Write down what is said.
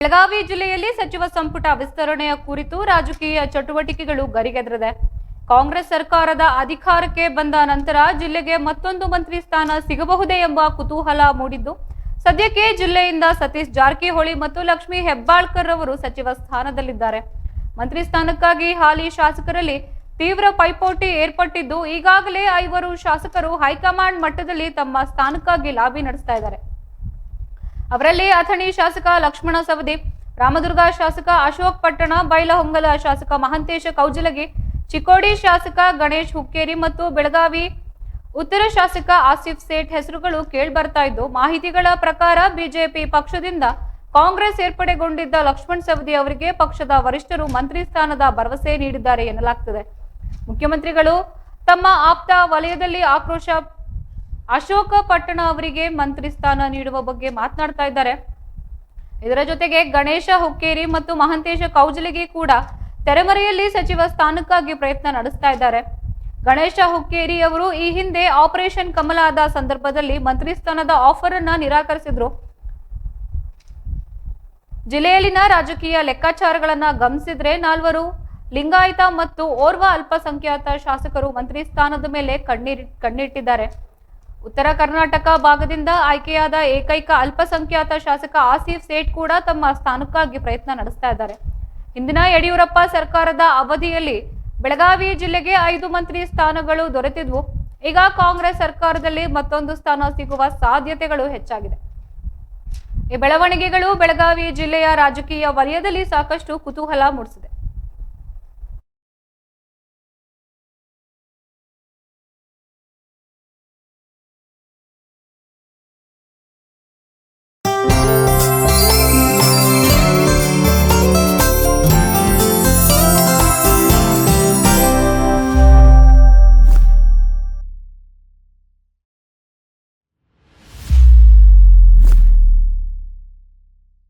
ಬೆಳಗಾವಿ ಜಿಲ್ಲೆಯಲ್ಲಿ ಸಚಿವ ಸಂಪುಟ ವಿಸ್ತರಣೆಯ ಕುರಿತು ರಾಜಕೀಯ ಚಟುವಟಿಕೆಗಳು ಗರಿಗೆದರಿದೆ. ಕಾಂಗ್ರೆಸ್ ಸರ್ಕಾರದ ಅಧಿಕಾರಕ್ಕೆ ಬಂದ ನಂತರ ಜಿಲ್ಲೆಗೆ ಮತ್ತೊಂದು ಮಂತ್ರಿ ಸ್ಥಾನ ಸಿಗಬಹುದೇ ಎಂಬ ಕುತೂಹಲ ಮೂಡಿದ್ದು, ಸದ್ಯಕ್ಕೆ ಜಿಲ್ಲೆಯಿಂದ ಸತೀಶ್ ಜಾರಕಿಹೊಳಿ ಮತ್ತು ಲಕ್ಷ್ಮೀ ಹೆಬ್ಬಾಳ್ಕರ್ ಅವರು ಸಚಿವ ಸ್ಥಾನದಲ್ಲಿದ್ದಾರೆ. ಮಂತ್ರಿ ಸ್ಥಾನಕ್ಕಾಗಿ ಹಾಲಿ ಶಾಸಕರಲ್ಲಿ ತೀವ್ರ ಪೈಪೋಟಿ ಏರ್ಪಟ್ಟಿದ್ದು, ಈಗಾಗಲೇ 5 ಶಾಸಕರು ಹೈಕಮಾಂಡ್ ಮಟ್ಟದಲ್ಲಿ ತಮ್ಮ ಸ್ಥಾನಕ್ಕಾಗಿ ಲಾಬಿ ನಡೆಸ್ತಾ ಇದ್ದಾರೆ. ಅವರಲ್ಲಿ ಅಥಣಿ ಶಾಸಕ ಲಕ್ಷ್ಮಣ ಸವದಿ, ರಾಮದುರ್ಗ ಶಾಸಕ ಅಶೋಕ್ ಪಟ್ಟಣ, ಬೈಲಹೊಂಗಲ ಶಾಸಕ ಮಹಂತೇಶ ಕೌಜಲಗಿ, ಚಿಕ್ಕೋಡಿ ಶಾಸಕ ಗಣೇಶ್ ಹುಕ್ಕೇರಿ ಮತ್ತು ಬೆಳಗಾವಿ ಉತ್ತರ ಶಾಸಕ ಆಸಿಫ್ ಸೇಠ್ ಹೆಸರುಗಳು ಕೇಳಿಬರ್ತಾ ಇದ್ದು, ಮಾಹಿತಿಗಳ ಪ್ರಕಾರ ಬಿಜೆಪಿ ಪಕ್ಷದಿಂದ ಕಾಂಗ್ರೆಸ್ ಸೇರ್ಪಡೆಗೊಂಡಿದ್ದ ಲಕ್ಷ್ಮಣ ಸವದಿ ಅವರಿಗೆ ಪಕ್ಷದ ವರಿಷ್ಠರು ಮಂತ್ರಿ ಸ್ಥಾನದ ಭರವಸೆ ನೀಡಿದ್ದಾರೆ ಎನ್ನಲಾಗ್ತಿದೆ. ಮುಖ್ಯಮಂತ್ರಿಗಳು ತಮ್ಮ ಆಪ್ತ ವಲಯದಲ್ಲಿ ಅಶೋಕ ಪಟ್ಟಣ ಅವರಿಗೆ ಮಂತ್ರಿ ಸ್ಥಾನ ನೀಡುವ ಬಗ್ಗೆ ಮಾತನಾಡ್ತಾ ಇದ್ದಾರೆ. ಇದರ ಜೊತೆಗೆ ಗಣೇಶ ಹುಕ್ಕೇರಿ ಮತ್ತು ಮಹಂತೇಶ ಕೌಜಲಗಿ ಕೂಡ ತೆರೆಮರೆಯಲ್ಲಿ ಸಚಿವ ಸ್ಥಾನಕ್ಕಾಗಿ ಪ್ರಯತ್ನ ನಡೆಸ್ತಾ ಇದ್ದಾರೆ. ಗಣೇಶ ಹುಕ್ಕೇರಿ ಅವರು ಈ ಹಿಂದೆ ಆಪರೇಷನ್ ಕಮಲ ಆದ ಸಂದರ್ಭದಲ್ಲಿ ಮಂತ್ರಿ ಸ್ಥಾನದ ಆಫರ್ ಅನ್ನ ನಿರಾಕರಿಸಿದ್ರು. ಜಿಲ್ಲೆಯಲ್ಲಿನ ರಾಜಕೀಯ ಲೆಕ್ಕಾಚಾರಗಳನ್ನ ಗಮನಿಸಿದ್ರೆ 4 ಲಿಂಗಾಯತ ಮತ್ತು ಓರ್ವ ಅಲ್ಪಸಂಖ್ಯಾತ ಶಾಸಕರು ಮಂತ್ರಿ ಸ್ಥಾನದ ಮೇಲೆ ಕಣ್ಣಿಟ್ಟಿದ್ದಾರೆ. ಉತ್ತರ ಕರ್ನಾಟಕ ಭಾಗದಿಂದ ಆಯ್ಕೆಯಾದ ಏಕೈಕ ಅಲ್ಪಸಂಖ್ಯಾತ ಶಾಸಕ ಆಸಿಫ್ ಸೇಠ್ ಕೂಡ ತಮ್ಮ ಸ್ಥಾನಕ್ಕಾಗಿ ಪ್ರಯತ್ನ ನಡೆಸ್ತಾ ಇದ್ದಾರೆ. ಹಿಂದಿನ ಯಡಿಯೂರಪ್ಪ ಸರ್ಕಾರದ ಅವಧಿಯಲ್ಲಿ ಬೆಳಗಾವಿ ಜಿಲ್ಲೆಗೆ 5 ಮಂತ್ರಿ ಸ್ಥಾನಗಳು ದೊರೆತಿದ್ವು. ಈಗ ಕಾಂಗ್ರೆಸ್ ಸರ್ಕಾರದಲ್ಲಿ ಮತ್ತೊಂದು ಸ್ಥಾನ ಸಿಗುವ ಸಾಧ್ಯತೆಗಳು ಹೆಚ್ಚಾಗಿದೆ. ಈ ಬೆಳವಣಿಗೆಗಳು ಬೆಳಗಾವಿ ಜಿಲ್ಲೆಯ ರಾಜಕೀಯ ವಲಯದಲ್ಲಿ ಸಾಕಷ್ಟು ಕುತೂಹಲ ಮೂಡಿಸಿದೆ.